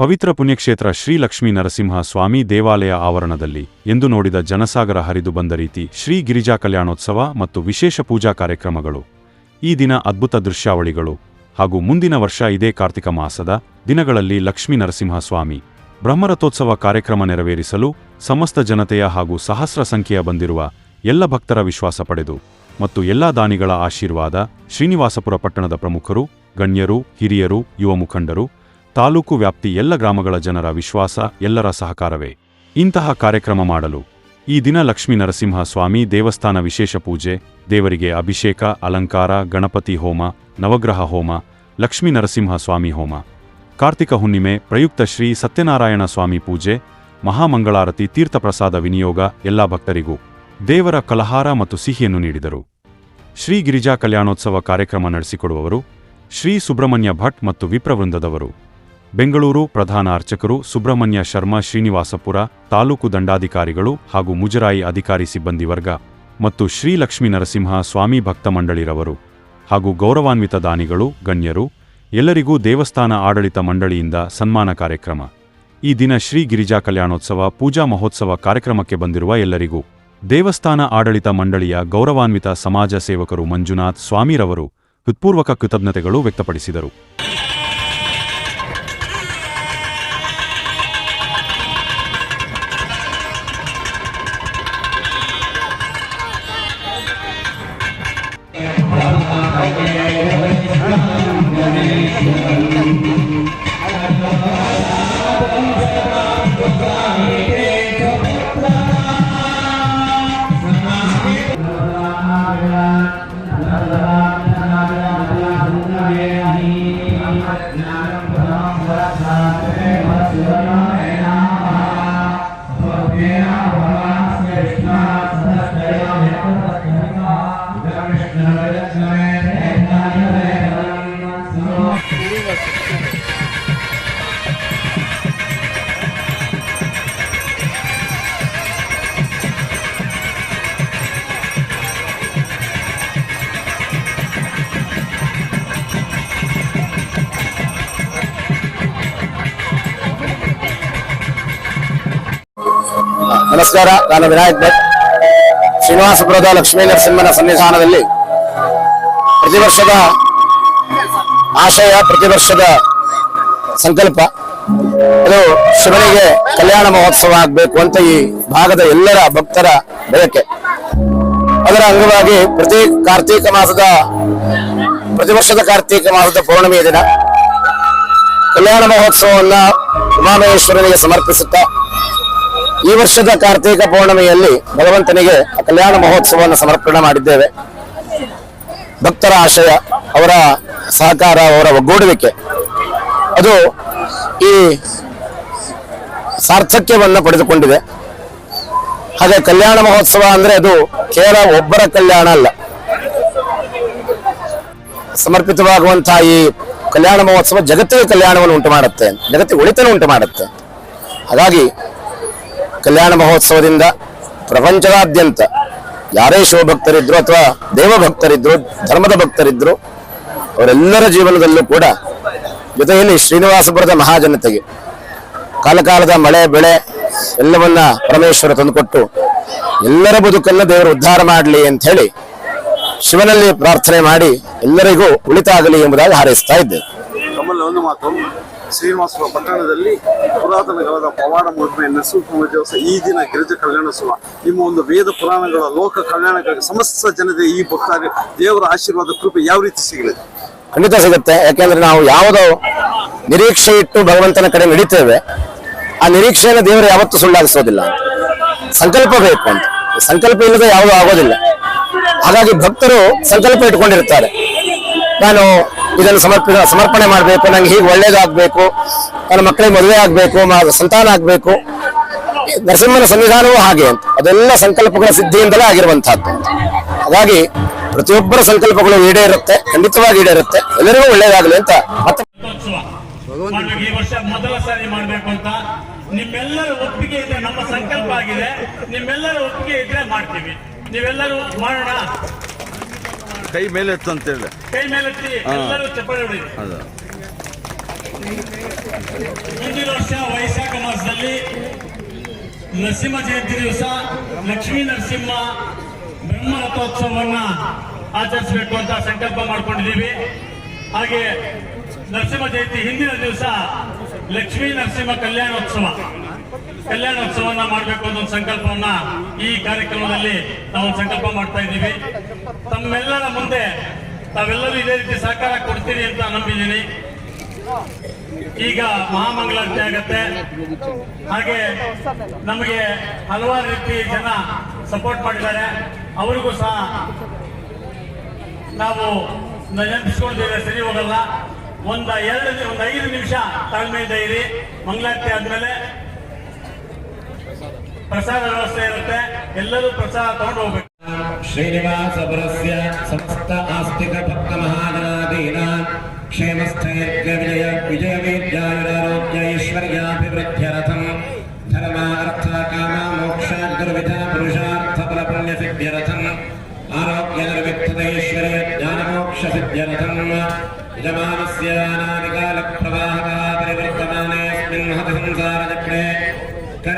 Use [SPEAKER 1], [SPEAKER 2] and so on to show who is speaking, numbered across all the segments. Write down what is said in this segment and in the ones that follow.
[SPEAKER 1] ಪವಿತ್ರ ಪುಣ್ಯಕ್ಷೇತ್ರ ಶ್ರೀ ಲಕ್ಷ್ಮೀ ನರಸಿಂಹ ಸ್ವಾಮಿ ದೇವಾಲಯ ಆವರಣದಲ್ಲಿ ಎಂದು ನೋಡಿದ ಜನಸಾಗರ ಹರಿದು ಬಂದ ರೀತಿ ಶ್ರೀ ಗಿರಿಜಾ ಕಲ್ಯಾಣೋತ್ಸವ ಮತ್ತು ವಿಶೇಷ ಪೂಜಾ ಕಾರ್ಯಕ್ರಮಗಳು. ಈ ದಿನ ಅದ್ಭುತ ದೃಶ್ಯಾವಳಿಗಳು ಹಾಗೂ ಮುಂದಿನ ವರ್ಷ ಇದೇ ಕಾರ್ತಿಕ ಮಾಸದ ದಿನಗಳಲ್ಲಿ ಲಕ್ಷ್ಮೀ ನರಸಿಂಹ ಸ್ವಾಮಿ ಬ್ರಹ್ಮರಥೋತ್ಸವ ಕಾರ್ಯಕ್ರಮ ನೆರವೇರಿಸಲು ಸಮಸ್ತ ಜನತೆಯ ಹಾಗೂ ಸಹಸ್ರ ಸಂಖ್ಯೆಯ ಬಂದಿರುವ ಎಲ್ಲ ಭಕ್ತರ ವಿಶ್ವಾಸ ಪಡೆದು ಮತ್ತು ಎಲ್ಲಾ ದಾನಿಗಳ ಆಶೀರ್ವಾದ, ಶ್ರೀನಿವಾಸಪುರ ಪಟ್ಟಣದ ಪ್ರಮುಖರು, ಗಣ್ಯರು, ಹಿರಿಯರು, ಯುವ ಮುಖಂಡರು, ತಾಲೂಕು ವ್ಯಾಪ್ತಿ ಎಲ್ಲ ಗ್ರಾಮಗಳ ಜನರ ವಿಶ್ವಾಸ, ಎಲ್ಲರ ಸಹಕಾರವೇ ಇಂತಹ ಕಾರ್ಯಕ್ರಮ ಮಾಡಲು ಈ ದಿನ ಲಕ್ಷ್ಮೀ ನರಸಿಂಹ ಸ್ವಾಮಿ ದೇವಸ್ಥಾನ ವಿಶೇಷ ಪೂಜೆ, ದೇವರಿಗೆ ಅಭಿಷೇಕ, ಅಲಂಕಾರ, ಗಣಪತಿ ಹೋಮ, ನವಗ್ರಹ ಹೋಮ, ಲಕ್ಷ್ಮೀ ನರಸಿಂಹ ಸ್ವಾಮಿ ಹೋಮ, ಕಾರ್ತಿಕ ಹುಣ್ಣಿಮೆ ಪ್ರಯುಕ್ತ ಶ್ರೀ ಸತ್ಯನಾರಾಯಣ ಸ್ವಾಮಿ ಪೂಜೆ, ಮಹಾಮಂಗಳಾರತಿ, ತೀರ್ಥಪ್ರಸಾದ ವಿನಿಯೋಗ ಎಲ್ಲ ಭಕ್ತರಿಗೂ ದೇವರ ಕಲಹಾರ ಮತ್ತು ಸಿಹಿಯನ್ನು ನೀಡಿದರು. ಶ್ರೀ ಗಿರಿಜಾ ಕಲ್ಯಾಣೋತ್ಸವ ಕಾರ್ಯಕ್ರಮ ನಡೆಸಿಕೊಡುವವರು ಶ್ರೀ ಸುಬ್ರಹ್ಮಣ್ಯ ಭಟ್ ಮತ್ತು ವಿಪ್ರವೃಂದದವರು. ಬೆಂಗಳೂರು ಪ್ರಧಾನ ಅರ್ಚಕರು ಸುಬ್ರಹ್ಮಣ್ಯ ಶರ್ಮಾ, ಶ್ರೀನಿವಾಸಪುರ ತಾಲೂಕು ದಂಡಾಧಿಕಾರಿಗಳು ಹಾಗೂ ಮುಜರಾಯಿ ಅಧಿಕಾರಿ ಸಿಬ್ಬಂದಿ ವರ್ಗ ಮತ್ತು ಶ್ರೀ ಲಕ್ಷ್ಮೀ ನರಸಿಂಹ ಸ್ವಾಮಿ ಭಕ್ತ ಮಂಡಳಿರವರು ಹಾಗೂ ಗೌರವಾನ್ವಿತ ದಾನಿಗಳು, ಗಣ್ಯರು ಎಲ್ಲರಿಗೂ ದೇವಸ್ಥಾನ ಆಡಳಿತ ಮಂಡಳಿಯಿಂದ ಸನ್ಮಾನ ಕಾರ್ಯಕ್ರಮ. ಈ ದಿನ ಶ್ರೀ ಗಿರಿಜಾ ಕಲ್ಯಾಣೋತ್ಸವ ಪೂಜಾ ಮಹೋತ್ಸವ ಕಾರ್ಯಕ್ರಮಕ್ಕೆ ಬಂದಿರುವ ಎಲ್ಲರಿಗೂ ದೇವಸ್ಥಾನ ಆಡಳಿತ ಮಂಡಳಿಯ ಗೌರವಾನ್ವಿತ ಸಮಾಜ ಸೇವಕರು ಮಂಜುನಾಥ್ ಸ್ವಾಮಿರವರು ಹೃತ್ಪೂರ್ವಕ ಕೃತಜ್ಞತೆಗಳು ವ್ಯಕ್ತಪಡಿಸಿದರು.
[SPEAKER 2] ನಮಸ್ಕಾರ, ನಾನು ವಿನಾಯಕ್ ಭಟ್. ಶ್ರೀನಿವಾಸಪುರದ ಲಕ್ಷ್ಮೀ ನರಸಿಂಹನ ಸನ್ನಿಧಾನದಲ್ಲಿ ಪ್ರತಿ ವರ್ಷದ ಆಶಯ, ಪ್ರತಿ ವರ್ಷದ ಸಂಕಲ್ಪ ಅದು ಶಿವನಿಗೆ ಕಲ್ಯಾಣ ಮಹೋತ್ಸವ ಆಗಬೇಕು ಅಂತ ಈ ಭಾಗದ ಎಲ್ಲರ ಭಕ್ತರ ಬಯಕೆ. ಅದರ ಅಂಗವಾಗಿ ಪ್ರತಿ ವರ್ಷದ ಕಾರ್ತೀಕ ಮಾಸದ ಪೌರ್ಣಮಿಯ ದಿನ ಕಲ್ಯಾಣ ಮಹೋತ್ಸವವನ್ನ ಉಮಾಮಹೇಶ್ವರನಿಗೆ ಸಮರ್ಪಿಸುತ್ತಾ ಈ ವರ್ಷದ ಕಾರ್ತೀಕ ಪೌರ್ಣಮಿಯಲ್ಲಿ ಭಗವಂತನಿಗೆ ಕಲ್ಯಾಣ ಮಹೋತ್ಸವವನ್ನು ಸಮರ್ಪಣೆ ಮಾಡಿದ್ದೇವೆ. ಭಕ್ತರ ಆಶಯ, ಅವರ ಸಹಕಾರ, ಅವರ ಒಗ್ಗೂಡುವಿಕೆ ಅದು ಈ ಸಾರ್ಥಕ್ಯವನ್ನು ಪಡೆದುಕೊಂಡಿದೆ. ಹಾಗೆ ಕಲ್ಯಾಣ ಮಹೋತ್ಸವ ಅಂದ್ರೆ ಅದು ಕೇವಲ ಒಬ್ಬರ ಕಲ್ಯಾಣ ಅಲ್ಲ. ಸಮರ್ಪಿತವಾಗುವಂತಹ ಈ ಕಲ್ಯಾಣ ಮಹೋತ್ಸವ ಜಗತ್ತಿಗೆ ಕಲ್ಯಾಣವನ್ನು ಉಂಟು ಮಾಡುತ್ತೆ, ಜಗತ್ತಿಗೆ ಒಳಿತನ್ನು ಉಂಟು ಮಾಡುತ್ತೆ. ಹಾಗಾಗಿ ಕಲ್ಯಾಣ ಮಹೋತ್ಸವದಿಂದ ಪ್ರಪಂಚದಾದ್ಯಂತ ಯಾರೇ ಶಿವಭಕ್ತರಿದ್ರು ಅಥವಾ ದೇವಭಕ್ತರಿದ್ರು, ಧರ್ಮದ ಭಕ್ತರಿದ್ರು, ಅವರೆಲ್ಲರ ಜೀವನದಲ್ಲೂ ಕೂಡ ಜೊತೆಯಲ್ಲಿ ಶ್ರೀನಿವಾಸಪುರದ ಮಹಾಜನತೆಗೆ ಕಾಲಕಾಲದ ಮಳೆ ಬೆಳೆ ಎಲ್ಲವನ್ನ ಪರಮೇಶ್ವರ ತಂದುಕೊಟ್ಟು ಎಲ್ಲರ ಬದುಕನ್ನು ದೇವರು ಉದ್ಧಾರ ಮಾಡಲಿ ಅಂತ ಹೇಳಿ ಶಿವನಲ್ಲಿ ಪ್ರಾರ್ಥನೆ ಮಾಡಿ ಎಲ್ಲರಿಗೂ ಉಳಿತಾಗಲಿ ಎಂಬುದಾಗಿ ಹಾರೈಸ್ತಾ ಇದ್ದೇವೆ.
[SPEAKER 3] ನಮ್ಮಲ್ಲಿ ಒಂದು ಮಾತು, ಶ್ರೀನಿವಾಸಪುರ ಪಟ್ಟಣದಲ್ಲಿ ಪುರಾತನ ಕಾಲದ ಪವಾಡ ಮಹಿಮೆ ನರಸಿಂಹ ದಿವಸ ಈ ದಿನ ಗಿರಿಜಾ ಕಲ್ಯಾಣೋತ್ಸವ, ನಿಮ್ಮ ಒಂದು ವೇದ ಪುರಾಣಗಳ ಲೋಕ ಕಲ್ಯಾಣಕ್ಕಾಗಿ ಸಮಸ್ತ ಜನತೆ ಈ ಭಕ್ತರಿಗೆ ದೇವರ ಆಶೀರ್ವಾದ ಕೃಪೆ ಯಾವ ರೀತಿ ಸಿಗಲಿದೆ?
[SPEAKER 2] ಖಂಡಿತ ಸಿಗುತ್ತೆ. ಯಾಕೆಂದ್ರೆ ನಾವು ಯಾವುದೋ ನಿರೀಕ್ಷೆ ಇಟ್ಟು ಭಗವಂತನ ಕಡೆ ನಡೀತೇವೆ, ಆ ನಿರೀಕ್ಷೆಯನ್ನು ದೇವರು ಯಾವತ್ತೂ ಸುಳ್ಳಾಗಿಸೋದಿಲ್ಲ. ಸಂಕಲ್ಪ ಬೇಕು ಅಂತ, ಸಂಕಲ್ಪ ಇಲ್ಲದೆ ಯಾವುದೂ ಆಗೋದಿಲ್ಲ. ಹಾಗಾಗಿ ಭಕ್ತರು ಸಂಕಲ್ಪ ಇಟ್ಕೊಂಡಿರ್ತಾರೆ, ನಾನು ಇದನ್ನು ಸಮರ್ಪಣೆ ಮಾಡಬೇಕು, ನಂಗೆ ಹೀಗೆ ಒಳ್ಳೇದಾಗಬೇಕು, ನನ್ನ ಮಕ್ಕಳಿಗೆ ಮದುವೆ ಆಗಬೇಕು, ಸಂತಾನ ಆಗಬೇಕು. ನರಸಿಂಹನ ಸನ್ನಿಧಾನವೂ ಹಾಗೆ ಅಂತ, ಅದೆಲ್ಲ ಸಂಕಲ್ಪಗಳ ಸಿದ್ಧಿಯಿಂದಲೇ ಆಗಿರುವಂತಹದ್ದು. ಹಾಗಾಗಿ ಪ್ರತಿಯೊಬ್ಬರ ಸಂಕಲ್ಪಗಳು ಈಡೇರುತ್ತೆ, ಖಂಡಿತವಾಗಿ ಈಡೇರುತ್ತೆ. ಎಲ್ಲರಿಗೂ ಒಳ್ಳೇದಾಗಲಿ ಅಂತ ಮತ್ತೆ
[SPEAKER 4] ಈ ವರ್ಷ ಮೊದಲ ಸಾರಿ ಮಾಡಬೇಕು ಅಂತ ನಿಮ್ಮೆಲ್ಲರ ಒಪ್ಪಿಗೆ ಇದ್ರೆ ನಮ್ಮ ಸಂಕಲ್ಪ ಆಗಿದೆ. ನಿಮ್ಮೆಲ್ಲರ ಒಪ್ಪಿಗೆ ಇದ್ರೆ ಮಾಡ್ತೀವಿ. ನೀವೆಲ್ಲರೂ ಮಾಡೋಣ.
[SPEAKER 3] ಕೈ ಮೇಲೆತ್ತು ಅಂತ ಹೇಳಿ,
[SPEAKER 4] ಕೈ ಮೇಲೆತ್ತಿ ಎಲ್ಲರೂ ಚಪ್ಪಾಳೆ ಹೊಡಿ. ಮುಂದಿನ ವರ್ಷ ವೈಶಾಖ ಮಾಸದಲ್ಲಿ ನರಸಿಂಹ ಜಯಂತಿ ದಿವಸ ಲಕ್ಷ್ಮೀ ನರಸಿಂಹ ಬ್ರಹ್ಮ ರಥೋತ್ಸವವನ್ನ ಆಚರಿಸಬೇಕು ಅಂತ ಸಂಕಲ್ಪ ಮಾಡ್ಕೊಂಡಿದ್ದೀವಿ. ಹಾಗೆ ನರಸಿಂಹ ಜಯಂತಿ ಹಿಂದಿನ ದಿವಸ ಲಕ್ಷ್ಮೀ ನರಸಿಂಹ ಕಲ್ಯಾಣೋತ್ಸವನ್ನ ಮಾಡಬೇಕು ಅನ್ನೋ ಒಂದು ಸಂಕಲ್ಪವನ್ನ ಈ ಕಾರ್ಯಕ್ರಮದಲ್ಲಿ ನಾವು ಸಂಕಲ್ಪ ಮಾಡ್ತಾ ಇದ್ದೀವಿ. ತಮ್ಮೆಲ್ಲರ ಮುಂದೆ ತಾವೆಲ್ಲರೂ ಇದೇ ರೀತಿ ಸಹಕಾರ ಕೊಡ್ತೀರಿ ಅಂತ ನಂಬಿದ್ದೀನಿ. ಈಗ ಮಹಾಮಂಗಳಾರತಿ ಆಗತ್ತೆ. ಹಾಗೆ ನಮಗೆ ಹಲವಾರು ರೀತಿ ಜನ ಸಪೋರ್ಟ್ ಮಾಡಿದ್ದಾರೆ. ಅವರಿಗೂ ಸಹ ನಾವು ನೆನಪಿಸ್ಕೊಂಡಿದ್ದೇವೆ, ಸರಿ ಹೋಗಲ್ಲ. ಒಂದು 5 ನಿಮಿಷ ತಾಳ್ಮೆಯಿಂದ ಇರಿ. ಮಂಗಳಾರತಿ ಆದ್ಮೇಲೆ ಪ್ರಸಾದ ವ್ಯವಸ್ಥೆ ಇರುತ್ತೆ, ಎಲ್ಲರೂ ಪ್ರಸಾದ ತಗೊಂಡು ಹೋಗ್ಬೇಕು.
[SPEAKER 5] ಶ್ರೀನಿವಾಸಪುರಸ್ಯ ಸಮಸ್ತ ಆಸ್ತಿಕ ಭಕ್ತ ಮಹಾಜನಾದೀನ ಕ್ಷೇಮಸ್ಥೈರ್ಯ ವಿಜಯ ವಿದ್ಯಾಯುರಾರೋಗ್ಯ ಐಶ್ವರ್ಯಾಭಿವೃದ್ಧ್ಯರ್ಥಂ ಧರ್ಮ ಅರ್ಥ ಕಾಮ ಮೋಕ್ಷ ಗುರುವಿಧ ಪುರುಷಾರ್ಥ ಫಲ ಪುಣ್ಯ ಸಿದ್ಧ್ಯರ್ಥಂ ಆರೋಗ್ಯ ನಿರ್ವಿಘ್ನೈಶ್ವರ್ಯ ಜ್ಞಾನ ಮೋಕ್ಷ ಸಿದ್ಧ್ಯರ್ಥಂ ಯಜಮಾನಸ್ಯ ಅನಾದಿಕಾಲ ಪ್ರವಾಹಕ ಪರಿವರ್ತಮಾನೇಸ್ಮಿನ್ ಹತ ಸಂಸಾರ ಚಕ್ರೆ ಕರ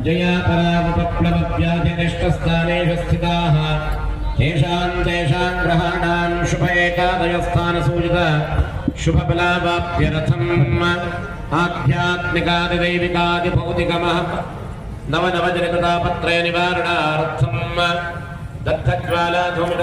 [SPEAKER 5] जया परावपप्लवव्याधिनिष्ठस्थानेषु स्थिताः तेषां ग्रहाणां शुभ एकादयस्थानसूचित शुभफलावाप्त्यर्थम् आध्यात्मिकादिदैविकादिभौतिकमः नवनवजनिततापत्रय निवारणार्थम् दत्तज्वालाधूमित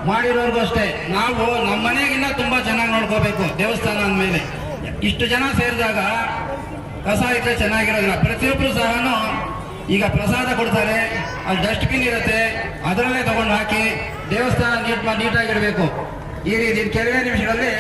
[SPEAKER 6] ಮಾಡಿರೋರ್ಗೂ ಅಷ್ಟೇ, ನಾವು ನಮ್ಮ ಮನೆಗಿನ್ನ ತುಂಬಾ ಚೆನ್ನಾಗಿ ನೋಡ್ಕೋಬೇಕು. ದೇವಸ್ಥಾನ ಅಂದಮೇಲೆ ಇಷ್ಟು ಜನ ಸೇರಿದಾಗ ಕಸ ಇದ್ರೆ ಚೆನ್ನಾಗಿರೋದಿಲ್ಲ. ಪ್ರತಿಯೊಬ್ಬರು ಸಹ ಈಗ ಪ್ರಸಾದ ಕೊಡ್ತಾರೆ, ಅಲ್ಲಿ ಡಸ್ಟ್ಬಿನ್ ಇರುತ್ತೆ, ಅದರಲ್ಲೇ ತಗೊಂಡು ಹಾಕಿ ದೇವಸ್ಥಾನ ನೀಟಾಗಿರ್ಬೇಕು. ಈ ರೀತಿ ಕೆಲವೇ ನಿಮಿಷಗಳಲ್ಲಿ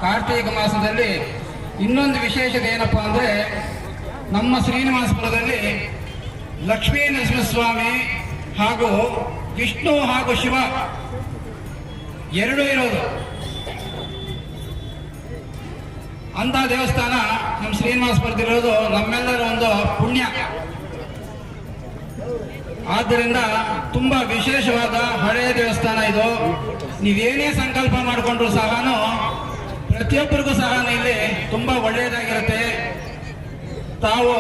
[SPEAKER 6] ಕಾರ್ತೀಕ ಮಾಸದಲ್ಲಿ ಇನ್ನೊಂದು ವಿಶೇಷತೆ ಏನಪ್ಪಾ ಅಂದ್ರೆ ನಮ್ಮ ಶ್ರೀನಿವಾಸಪುರದಲ್ಲಿ ಲಕ್ಷ್ಮೀ ನರಸಿಂಹಸ್ವಾಮಿ ಹಾಗೂ ವಿಷ್ಣು ಹಾಗೂ ಶಿವ ಎರಡೂ ಇರೋದು ಅಂತ ದೇವಸ್ಥಾನ ನಮ್ಮ ಶ್ರೀನಿವಾಸಪುರದಲ್ಲಿರೋದು ನಮ್ಮೆಲ್ಲರ ಒಂದು ಪುಣ್ಯ. ಆದ್ದರಿಂದ ತುಂಬಾ ವಿಶೇಷವಾದ ಹಳೆಯ ದೇವಸ್ಥಾನ ಇದು. ನೀವೇನೇ ಸಂಕಲ್ಪ ಮಾಡಿಕೊಂಡ್ರು ಸಹ ಪ್ರತಿಯೊಬ್ಬರಿಗೂ ಸಹ ಇಲ್ಲಿ ತುಂಬಾ ಒಳ್ಳೆಯದಾಗಿರುತ್ತೆ. ತಾವು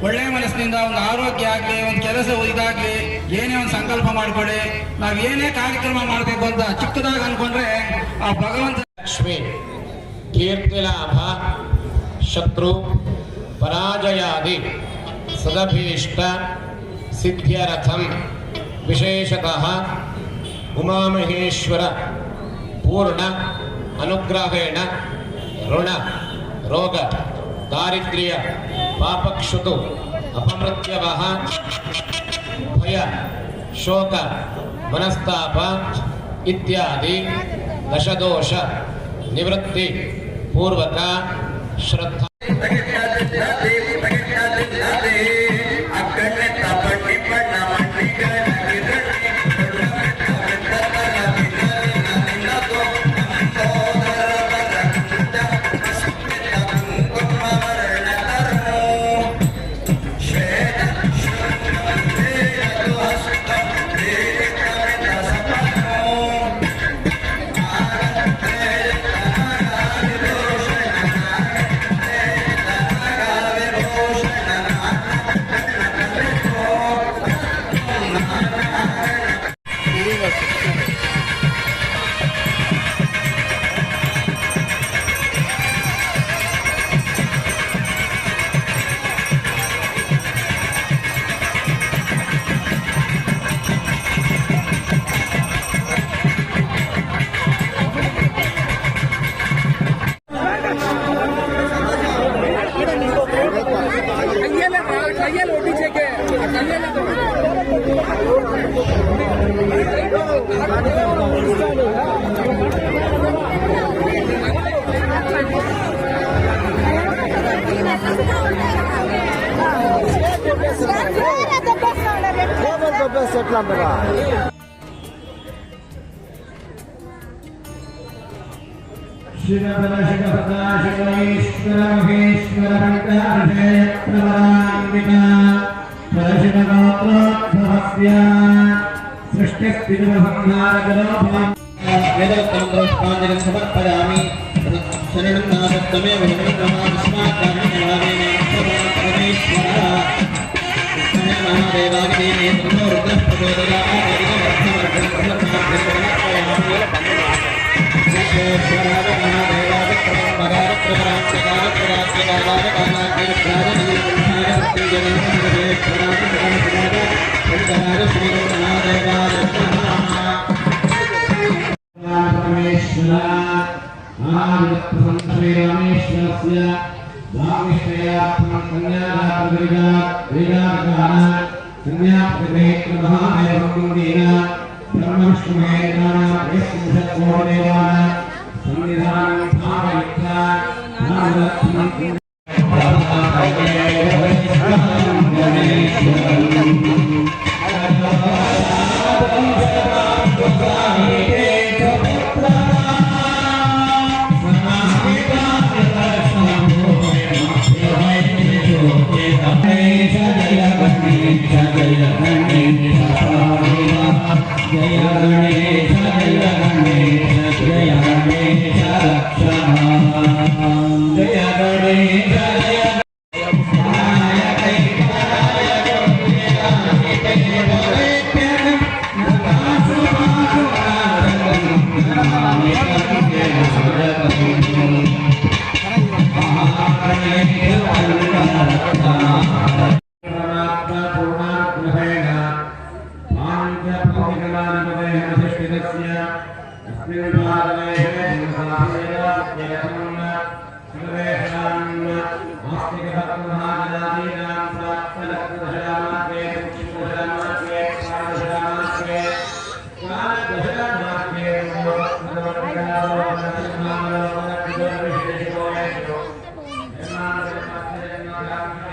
[SPEAKER 6] ಒಳ್ಳೆಯ ಮನಸ್ಸಿನಿಂದ ಒಂದು ಆರೋಗ್ಯ ಆಗಲಿ, ಒಂದು ಕೆಲಸ ಇದಾಗಲಿ, ಏನೇ ಒಂದು ಸಂಕಲ್ಪ ಮಾಡ್ಕೊಳ್ಳಿ. ನಾವು ಏನೇ ಕಾರ್ಯಕ್ರಮ ಮಾಡಬೇಕು ಅಂತ ಚಿಕ್ಕದಾಗಿ ಅನ್ಕೊಂಡ್ರೆ ಆ ಭಗವಂತ
[SPEAKER 5] ಲಕ್ಷ್ಮಿ ಕೀರ್ತಿಲಾಭ ಶತ್ರು ಪರಾಜಯಾದಿ ಸದಭೀಷ್ಟ ಸಿದ್ಧ್ಯರ್ಥಂ ವಿಶೇಷತಃ ಉಮಾಮಹೇಶ್ವರ ಪೂರ್ಣ ಅನುಗ್ರಹೇಣ ಋಣ ರೋಗ दारिद्र्य पापक्षुतु अपमृत्यवः भय शोक मनस्ताप इत्यादि दशदोष निवृत्ति पूर्वक श्रद्धा समर्पयामि शरणं नादत्तमेव ಶ್ರೀ